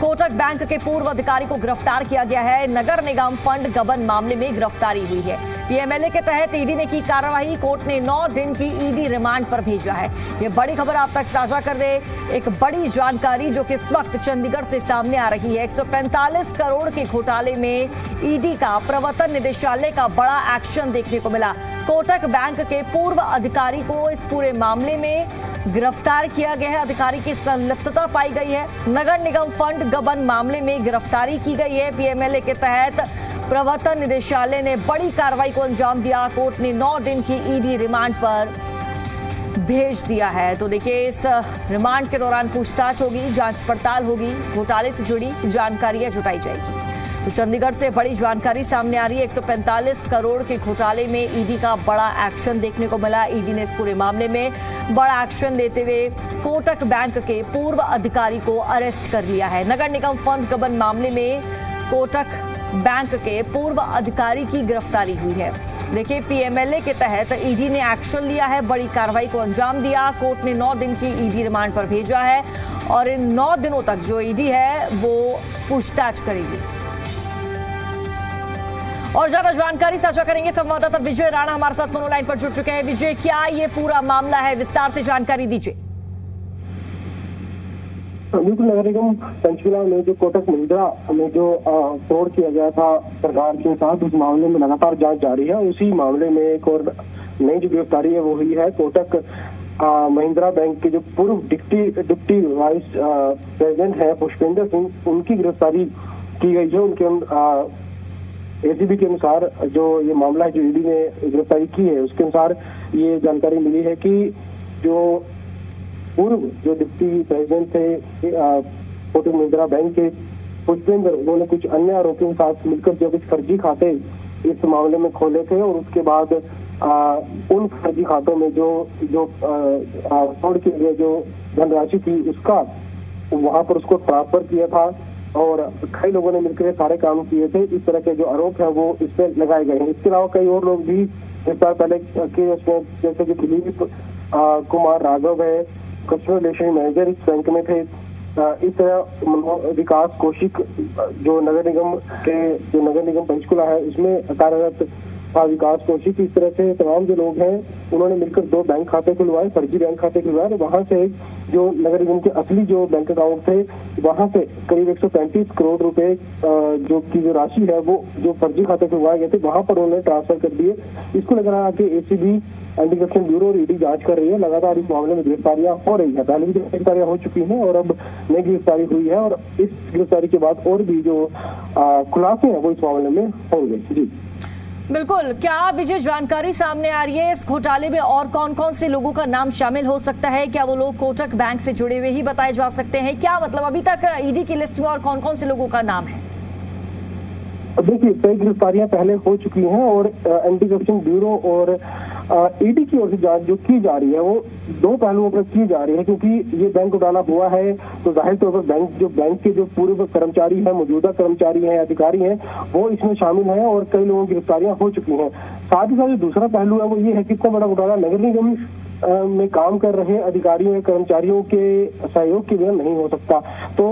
Kotak bank के पूर्व अधिकारी को गिरफ्तार किया गया है। नगर निगम फंड गबन मामले में गिरफ्तारी हुई है। पीएमएलए के तहत ईडी ने की कार्रवाई। कोर्ट ने 9 दिन की ईडी रिमांड पर भेजा है। ये बड़ी खबर आप तक साझा कर रहे, एक बड़ी जानकारी जो कि इस वक्त चंडीगढ़ से सामने आ रही है। 145 करोड़ के घोटाले में ईडी का प्रवर्तन निदेशालय का बड़ा एक्शन देखने को मिला। कोटक बैंक के पूर्व अधिकारी को इस पूरे मामले में गिरफ्तार किया गया है। अधिकारी की संलिप्तता पाई गई है। नगर निगम फंड गबन मामले में गिरफ्तारी की गई है। पीएमएलए के तहत प्रवर्तन निदेशालय ने बड़ी कार्रवाई को अंजाम दिया। कोर्ट ने 9 दिन की ईडी रिमांड पर भेज दिया है। तो देखिए, इस रिमांड के दौरान पूछताछ होगी, जांच पड़ताल होगी, घोटाले से जुड़ी जानकारियां जुटाई जाएगी। तो चंडीगढ़ से बड़ी जानकारी सामने आ रही है। 145 करोड़ के घोटाले में ईडी का बड़ा एक्शन देखने को मिला। ईडी ने इस पूरे मामले में बड़ा एक्शन लेते हुए कोटक बैंक के पूर्व अधिकारी को अरेस्ट कर लिया है। नगर निगम फंड गबन मामले में कोटक बैंक के पूर्व अधिकारी की गिरफ्तारी हुई है। देखिए, पीएमएलए के तहत ईडी ने एक्शन लिया है, बड़ी कार्रवाई को अंजाम दिया। कोर्ट ने 9 दिन की ईडी रिमांड पर भेजा है और इन 9 दिनों तक जो ईडी है वो पूछताछ करेगी। और ज्यादा जानकारी साझा करेंगे संवाददाता विजय राणा हमारे साथ फोन लाइन पर जुड़ चुके हैं। विजय, क्या ये पूरा मामला है, विस्तार से जानकारी दीजिए। बिल्कुल, नगर निगम पंचकुला में जो कोटक महिंद्रा में जो फ्रॉड किया गया था सरकार के साथ, उस मामले में लगातार जांच जारी है। उसी मामले में एक और नई जो गिरफ्तारी है वो हुई है। कोटक महिंद्रा बैंक के जो पूर्व डिप्टी वाइस प्रेसिडेंट है पुष्पेंद्र सिंह, उनकी गिरफ्तारी की गई है। उनके एसीबी के अनुसार जो ये मामला है, जो ईडी ने गिरफ्तारी की है, उसके अनुसार ये जानकारी मिली है कि जो पूर्व जो डिप्टी प्रेसिडेंट थे कोटक महिंद्रा बैंक के पुष्पेंद्र, उन्होंने कुछ अन्य आरोपियों के साथ मिलकर जो कुछ फर्जी खाते इस मामले में खोले थे और उसके बाद उन फर्जी खातों में जो फ्रॉड के लिए जो धनराशि थी उसका वहां पर उसको ट्रांसफर किया था और कई लोगों ने मिलकर सारे काम किए थे। इस तरह के जो आरोप है वो इस पर लगाए गए हैं। इसके अलावा कई और लोग भी गिरफ्तार पहले के उसमें, जैसे कि दिलीप कुमार राघव है, कस्टमर रिलेशन मैनेजर इस बैंक में थे। इस तरह विकास कौशिक जो नगर निगम पंचकुला है उसमें कार्यरत था विकास कौशिक। इस तरह से तमाम जो लोग हैं उन्होंने मिलकर 2 बैंक खाते खुलवाए, फर्जी बैंक खाते खुलवाए। वहां से जो नगर निगम के असली जो बैंक अकाउंट थे वहां से करीब 135 करोड़ रुपए जो की जो राशि है वो जो फर्जी खाते खुलवाए गए थे वहां पर उन्होंने ट्रांसफर कर दिए। इसको लग रहा है कि एसीबी एंटी करप्शन ब्यूरो और ईडी जांच कर रही है। लगातार इस मामले में गिरफ्तारियां हो रही है। पहले भी गिरफ्तारियां हो चुकी हैं और अब नई गिरफ्तारी हुई है और इस गिरफ्तारी के बाद और भी जो खुलासे हैं वो इस मामले में होंगे। जी बिल्कुल, क्या विजय जानकारी सामने आ रही है इस घोटाले में और कौन कौन से लोगों का नाम शामिल हो सकता है? क्या वो लोग कोटक बैंक से जुड़े हुए ही बताए जा सकते हैं? क्या मतलब अभी तक ईडी की लिस्ट में और कौन कौन से लोगों का नाम है? देखिए, कई गिरफ्तारियां पहले हो चुकी हैं और एंटी करप्शन ब्यूरो और ईडी की ओर से जांच जो की जा रही है वो 2 पहलुओं पर की जा रही है। क्योंकि ये बैंक घोटाला हुआ है तो जाहिर तौर पर बैंक के जो पूर्व कर्मचारी हैं, मौजूदा कर्मचारी हैं, अधिकारी हैं, वो इसमें शामिल हैं और कई लोगों की गिरफ्तारियां हो चुकी हैं। साथ ही साथ जो दूसरा पहलू है वो ये है कि इतना बड़ा घोटाला नगर निगम में काम कर रहे अधिकारियों या कर्मचारियों के सहयोग के बिना नहीं हो सकता। तो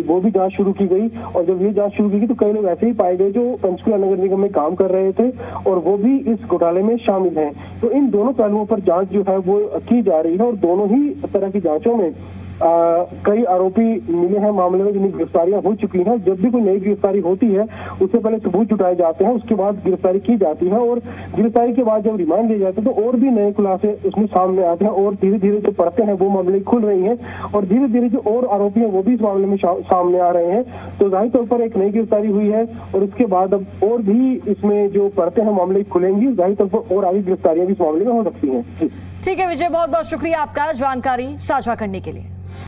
वो भी जांच शुरू की गई और जब ये जांच शुरू की गई तो कई लोग ऐसे ही पाए गए जो पंचकुला नगर निगम में काम कर रहे थे और वो भी इस घोटाले में शामिल हैं। तो इन दोनों पहलुओं पर जांच जो है वो की जा रही है और दोनों ही तरह की जांचों में कई आरोपी मिले हैं मामले में, जिनकी गिरफ्तारियां हो चुकी हैं। जब भी कोई नई गिरफ्तारी होती है उससे पहले सबूत जुटाए जाते हैं, उसके बाद गिरफ्तारी की जाती है और गिरफ्तारी के बाद जब रिमांड दिए जाते हैं तो और भी नए खुलासे उसमें सामने आते हैं और धीरे धीरे जो पड़ते हैं वो मामले खुल रही हैं और धीरे धीरे जो और आरोपी हैं वो भी इस मामले में सामने आ रहे हैं। तो जाहिर तौर पर एक नई गिरफ्तारी हुई है और उसके बाद अब और भी इसमें जो पड़ते हैं मामले खुलेंगी। जाहिर तौर पर और आगे गिरफ्तारियां भी इस मामले में हो सकती हैं। ठीक है विजय, बहुत बहुत शुक्रिया आपका जानकारी साझा करने के लिए।